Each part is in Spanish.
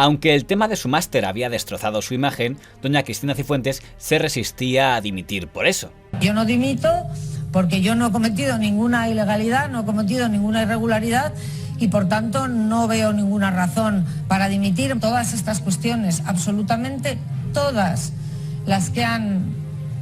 Aunque el tema de su máster había destrozado su imagen, doña Cristina Cifuentes se resistía a dimitir por eso. Yo no dimito porque yo no he cometido ninguna ilegalidad, no he cometido ninguna irregularidad y por tanto no veo ninguna razón para dimitir. Todas estas cuestiones, absolutamente todas las que han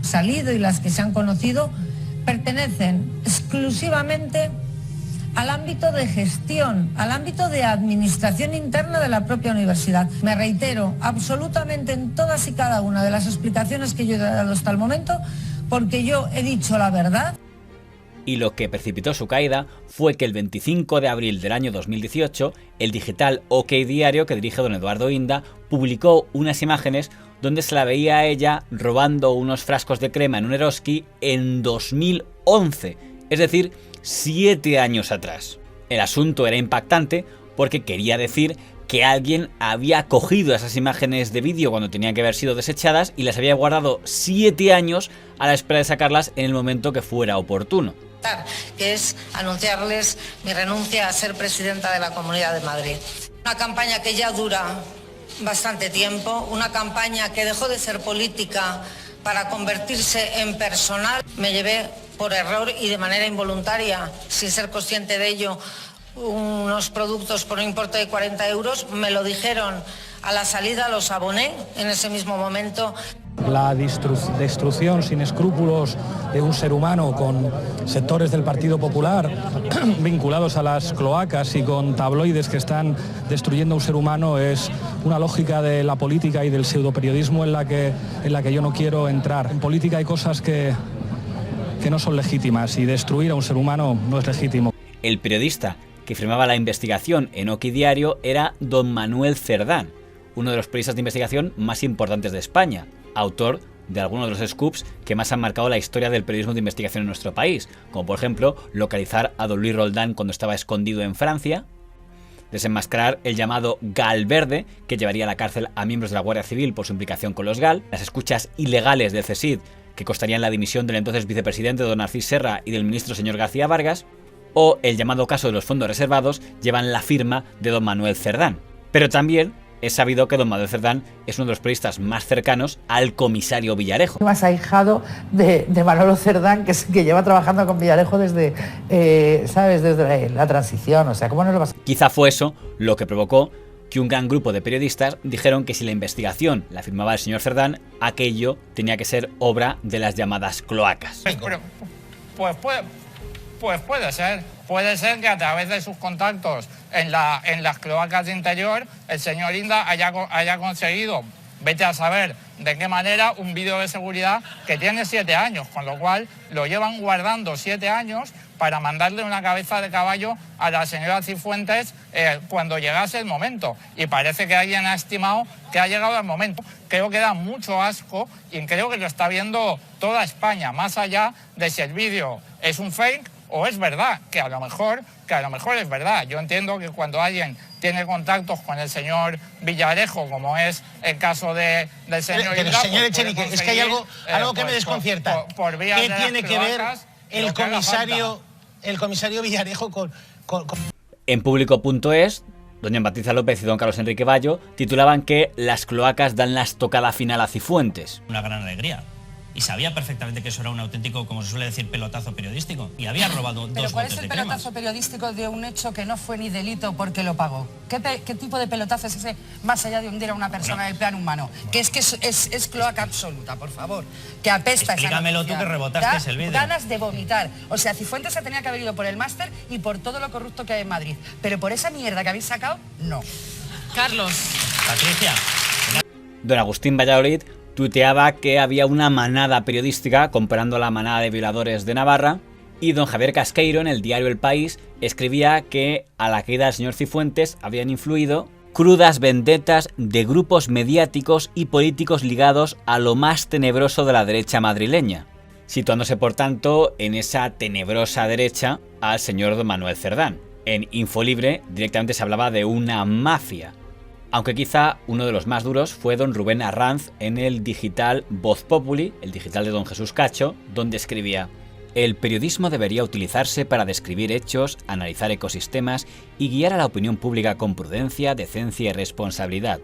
salido y las que se han conocido, pertenecen exclusivamente al ámbito de gestión, al ámbito de administración interna de la propia universidad. Me reitero absolutamente en todas y cada una de las explicaciones que yo he dado hasta el momento, porque yo he dicho la verdad. Y lo que precipitó su caída fue que el 25 de abril del año 2018, el digital OK Diario, que dirige don Eduardo Inda, publicó unas imágenes donde se la veía a ella robando unos frascos de crema en un Eroski en 2011, es decir, 7 años atrás. El asunto era impactante porque quería decir que alguien había cogido esas imágenes de vídeo cuando tenían que haber sido desechadas y las había guardado 7 años a la espera de sacarlas en el momento que fuera oportuno. Que es anunciarles mi renuncia a ser presidenta de la Comunidad de Madrid. Una campaña que ya dura bastante tiempo, una campaña que dejó de ser política para convertirse en personal. Me llevé por error y de manera involuntaria, sin ser consciente de ello, unos productos por un importe de 40 euros. Me lo dijeron a la salida, los aboné en ese mismo momento. La destrucción sin escrúpulos de un ser humano con sectores del Partido Popular vinculados a las cloacas y con tabloides que están destruyendo a un ser humano es una lógica de la política y del pseudoperiodismo en la que yo no quiero entrar. En política hay cosas que no son legítimas y destruir a un ser humano no es legítimo. El periodista que firmaba la investigación en OK Diario era don Manuel Cerdán, uno de los periodistas de investigación más importantes de España, autor de algunos de los scoops que más han marcado la historia del periodismo de investigación en nuestro país, como por ejemplo localizar a don Luis Roldán cuando estaba escondido en Francia, desenmascarar el llamado GAL verde, que llevaría a la cárcel a miembros de la Guardia Civil por su implicación con los GAL, las escuchas ilegales del CSID que costarían la dimisión del entonces vicepresidente don Narcís Serra y del ministro señor García Vargas, o el llamado caso de los fondos reservados, llevan la firma de don Manuel Cerdán. Pero también es sabido que don Manuel Cerdán es uno de los periodistas más cercanos al comisario Villarejo. Más ahijado de Manolo Cerdán, que lleva trabajando con Villarejo desde, desde la transición. O sea, ¿cómo no lo vas a...? Quizá fue eso lo que provocó que un gran grupo de periodistas dijeron que si la investigación la firmaba el señor Cerdán, aquello tenía que ser obra de las llamadas cloacas. Pues puede ser que a través de sus contactos en las cloacas de interior el señor Inda haya conseguido, vete a saber de qué manera, un vídeo de seguridad que tiene 7 años, con lo cual lo llevan guardando 7 años para mandarle una cabeza de caballo a la señora Cifuentes cuando llegase el momento. Y parece que alguien ha estimado que ha llegado el momento. Creo que da mucho asco y creo que lo está viendo toda España, más allá de si el vídeo es un fake o es verdad, que a lo mejor es verdad. Yo entiendo que cuando alguien tiene contactos con el señor Villarejo, como es el caso del señor... Pero señor Echenique, es que hay algo que me desconcierta. ¿Qué tiene que ver el comisario Villarejo con...? En Público.es, doña Patricia López y don Carlos Enrique Bayo titulaban que las cloacas dan la estocada final a Cifuentes. Una gran alegría. Y sabía perfectamente que eso era un auténtico, como se suele decir, pelotazo periodístico. Y había robado 2 botes de crema. ¿Pero cuál es el pelotazo periodístico de un hecho que no fue ni delito porque lo pagó? ¿Qué tipo de pelotazo es ese, más allá de hundir a una persona en el plano humano? Que es que es cloaca absoluta, por favor. Que apesta. Explícamelo tú que rebotaste el vídeo. Ganas de vomitar. O sea, Cifuentes se tenía que haber ido por el máster y por todo lo corrupto que hay en Madrid. Pero por esa mierda que habéis sacado, no. Carlos. Patricia. Don Agustín Valladolid tuiteaba que había una manada periodística comparando a la manada de violadores de Navarra, y don Javier Casqueiro en el diario El País escribía que a la caída del señor Cifuentes habían influido crudas vendetas de grupos mediáticos y políticos ligados a lo más tenebroso de la derecha madrileña, situándose por tanto en esa tenebrosa derecha al señor don Manuel Cerdán. En Infolibre directamente se hablaba de una mafia, aunque quizá uno de los más duros fue don Rubén Arranz en el digital Voz Populi, el digital de don Jesús Cacho, donde escribía: El periodismo debería utilizarse para describir hechos, analizar ecosistemas y guiar a la opinión pública con prudencia, decencia y responsabilidad.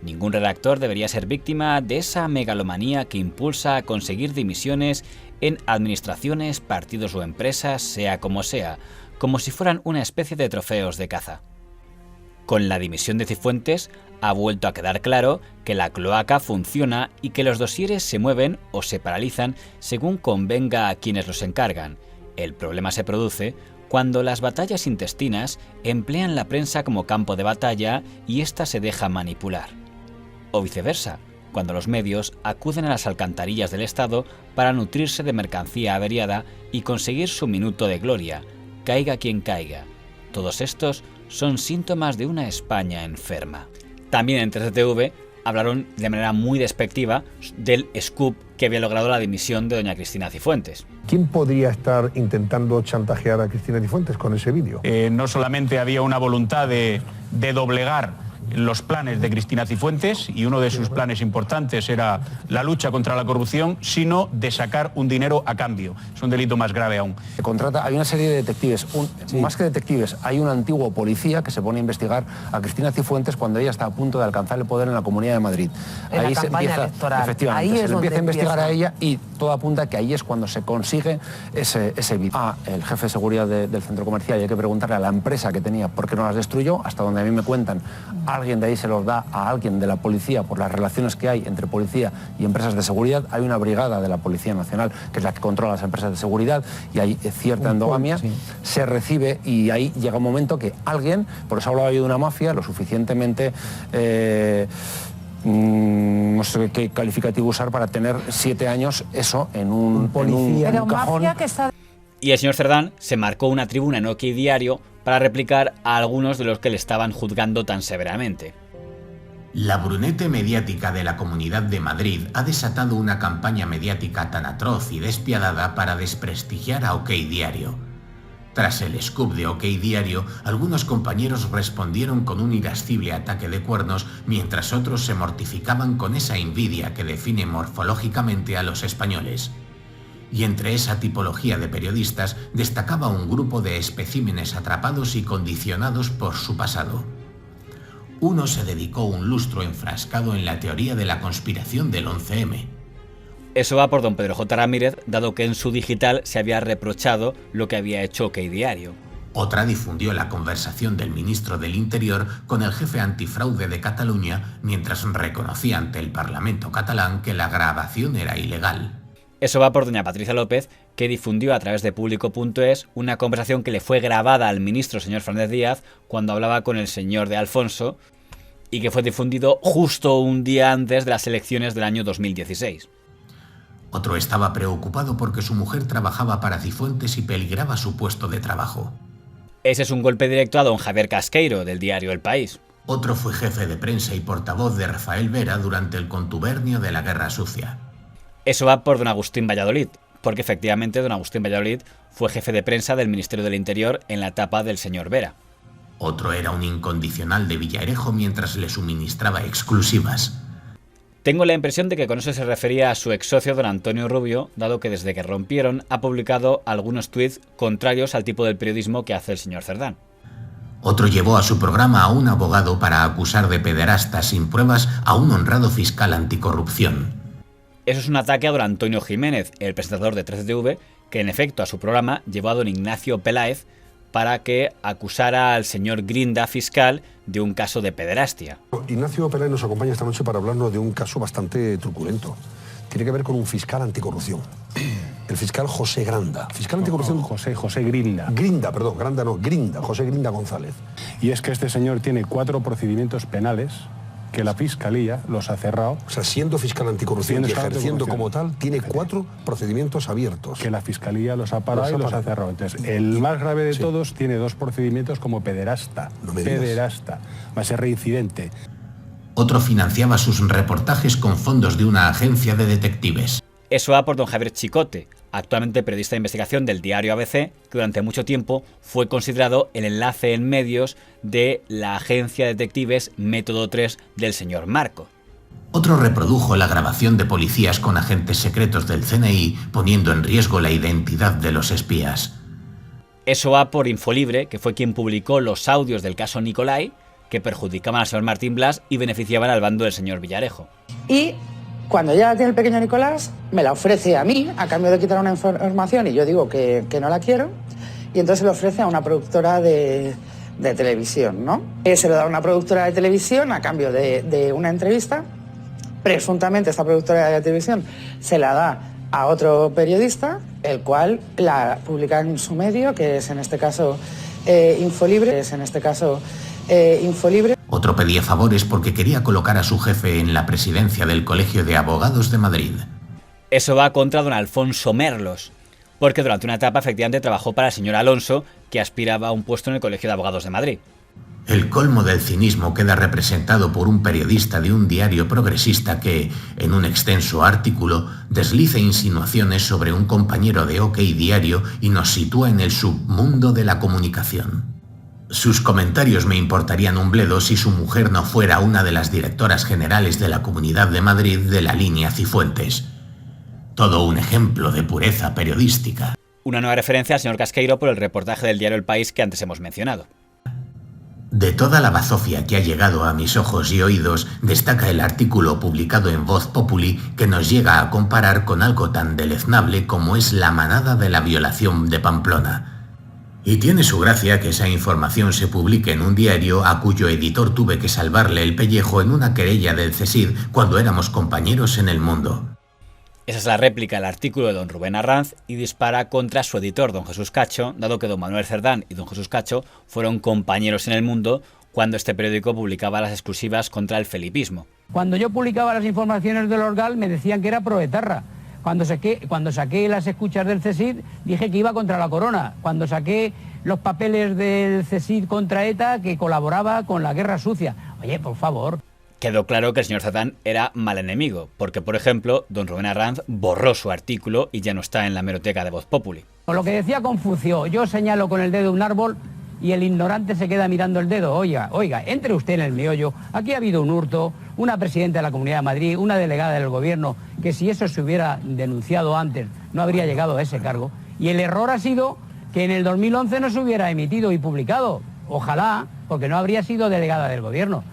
Ningún redactor debería ser víctima de esa megalomanía que impulsa a conseguir dimisiones en administraciones, partidos o empresas, sea como si fueran una especie de trofeos de caza. Con la dimisión de Cifuentes ha vuelto a quedar claro que la cloaca funciona y que los dosieres se mueven o se paralizan según convenga a quienes los encargan. El problema se produce cuando las batallas intestinas emplean la prensa como campo de batalla y ésta se deja manipular. O viceversa, cuando los medios acuden a las alcantarillas del Estado para nutrirse de mercancía averiada y conseguir su minuto de gloria, caiga quien caiga. Todos estos son síntomas de una España enferma. También en 3TV hablaron de manera muy despectiva del scoop que había logrado la dimisión de doña Cristina Cifuentes. ¿Quién podría estar intentando chantajear a Cristina Cifuentes con ese vídeo? No solamente había una voluntad de doblegar los planes de Cristina Cifuentes, y uno de sus planes importantes era la lucha contra la corrupción, sino de sacar un dinero a cambio. Es un delito más grave aún. Hay una serie de detectives, más que detectives, hay un antiguo policía que se pone a investigar a Cristina Cifuentes cuando ella está a punto de alcanzar el poder en la Comunidad de Madrid. Ahí se empieza, electoral. Efectivamente, ahí se le empieza a investigar a ella y todo apunta a que ahí es cuando se consigue ese vídeo. El jefe de seguridad del centro comercial, y hay que preguntarle a la empresa que tenía por qué no las destruyó, hasta donde a mí me cuentan, alguien de ahí se los da a alguien de la policía por las relaciones que hay entre policía y empresas de seguridad. Hay una brigada de la Policía Nacional que es la que controla las empresas de seguridad y hay cierta endogamia, se recibe y ahí llega un momento que alguien, por eso hablaba yo de una mafia, lo suficientemente... no sé qué calificativo usar para tener 7 años eso en un cajón. Y el señor Cerdán se marcó una tribuna en OK Diario para replicar a algunos de los que le estaban juzgando tan severamente. La brunete mediática de la Comunidad de Madrid ha desatado una campaña mediática tan atroz y despiadada para desprestigiar a OK Diario. Tras el scoop de OK Diario, algunos compañeros respondieron con un irascible ataque de cuernos, mientras otros se mortificaban con esa envidia que define morfológicamente a los españoles. Y entre esa tipología de periodistas destacaba un grupo de especímenes atrapados y condicionados por su pasado. Uno se dedicó un lustro enfrascado en la teoría de la conspiración del 11M. Eso va por don Pedro J. Ramírez, dado que en su digital se había reprochado lo que había hecho OK Diario. Otra difundió la conversación del ministro del Interior con el jefe antifraude de Cataluña, mientras reconocía ante el Parlamento catalán que la grabación era ilegal. Eso va por doña Patricia López, que difundió a través de Público.es una conversación que le fue grabada al ministro señor Fernández Díaz cuando hablaba con el señor de Alfonso y que fue difundido justo un día antes de las elecciones del año 2016. Otro estaba preocupado porque su mujer trabajaba para Cifuentes y peligraba su puesto de trabajo. Ese es un golpe directo a don Javier Casqueiro, del diario El País. Otro fue jefe de prensa y portavoz de Rafael Vera durante el contubernio de la Guerra Sucia. Eso va por don Agustín Valladolid, porque efectivamente don Agustín Valladolid fue jefe de prensa del Ministerio del Interior en la etapa del señor Vera. Otro era un incondicional de Villarejo mientras le suministraba exclusivas. Tengo la impresión de que con eso se refería a su ex socio don Antonio Rubio, dado que desde que rompieron ha publicado algunos tuits contrarios al tipo de periodismo que hace el señor Cerdán. Otro llevó a su programa a un abogado para acusar de pederasta sin pruebas a un honrado fiscal anticorrupción. Eso es un ataque a don Antonio Jiménez, el presentador de 13TV, que en efecto a su programa llevó a don Ignacio Peláez para que acusara al señor Grinda, fiscal, de un caso de pederastia. Ignacio Peláez nos acompaña esta noche para hablarnos de un caso bastante truculento. Tiene que ver con un fiscal anticorrupción. El fiscal José Granda. Fiscal anticorrupción... José Grinda. Grinda, perdón, Granda no, Grinda, José Grinda González. Y es que este señor tiene 4 procedimientos penales que la Fiscalía los ha cerrado. O sea, siendo fiscal anticorrupción y ejerciendo como tal, tiene 4 procedimientos abiertos. Que la Fiscalía los ha parado y los ha cerrado. Entonces, el más grave de todos tiene 2 procedimientos como pederasta. No me digas. Pederasta. Va a ser reincidente. Otro financiaba sus reportajes con fondos de una agencia de detectives. Eso va por don Javier Chicote, actualmente periodista de investigación del diario ABC, que durante mucho tiempo fue considerado el enlace en medios de la agencia de detectives Método 3 del señor Marco. Otro reprodujo la grabación de policías con agentes secretos del CNI poniendo en riesgo la identidad de los espías. Eso va por Infolibre, que fue quien publicó los audios del caso Nicolai, que perjudicaban al señor Martín Blas y beneficiaban al bando del señor Villarejo. Y cuando ya tiene el pequeño Nicolás, me la ofrece a mí, a cambio de quitar una información, y yo digo que no la quiero, y entonces le ofrece a una productora de televisión, ¿no? Se lo da a una productora de televisión a cambio de una entrevista. Presuntamente esta productora de televisión se la da a otro periodista, el cual la publica en su medio, que es en este caso Infolibre. Otro pedía favores porque quería colocar a su jefe en la presidencia del Colegio de Abogados de Madrid. Eso va contra don Alfonso Merlos, porque durante una etapa efectivamente trabajó para el señor Alonso, que aspiraba a un puesto en el Colegio de Abogados de Madrid. El colmo del cinismo queda representado por un periodista de un diario progresista que, en un extenso artículo, desliza insinuaciones sobre un compañero de OK Diario y nos sitúa en el submundo de la comunicación. Sus comentarios me importarían un bledo si su mujer no fuera una de las directoras generales de la Comunidad de Madrid de la línea Cifuentes. Todo un ejemplo de pureza periodística. Una nueva referencia al señor Casqueiro por el reportaje del diario El País que antes hemos mencionado. De toda la bazofia que ha llegado a mis ojos y oídos, destaca el artículo publicado en Voz Populi que nos llega a comparar con algo tan deleznable como es la manada de la violación de Pamplona. Y tiene su gracia que esa información se publique en un diario a cuyo editor tuve que salvarle el pellejo en una querella del CSID cuando éramos compañeros en El Mundo. Esa es la réplica del artículo de don Rubén Arranz y dispara contra su editor, don Jesús Cacho, dado que don Manuel Cerdán y don Jesús Cacho fueron compañeros en El Mundo cuando este periódico publicaba las exclusivas contra el felipismo. Cuando yo publicaba las informaciones del Orgal me decían que era proetarra. Cuando saqué las escuchas del CSID dije que iba contra la corona. Cuando saqué los papeles del CSID contra ETA, que colaboraba con la guerra sucia. Oye, por favor. Quedó claro que el señor Cerdán era mal enemigo, porque, por ejemplo, don Rubén Arranz borró su artículo y ya no está en la hemeroteca de Voz Populi. Con lo que decía Confucio, yo señalo con el dedo un árbol y el ignorante se queda mirando el dedo. Oiga, entre usted en el meollo. Aquí ha habido un hurto, una presidenta de la Comunidad de Madrid, una delegada del gobierno, que si eso se hubiera denunciado antes no habría llegado a ese cargo. Y el error ha sido que en el 2011 no se hubiera emitido y publicado. Ojalá, porque no habría sido delegada del gobierno.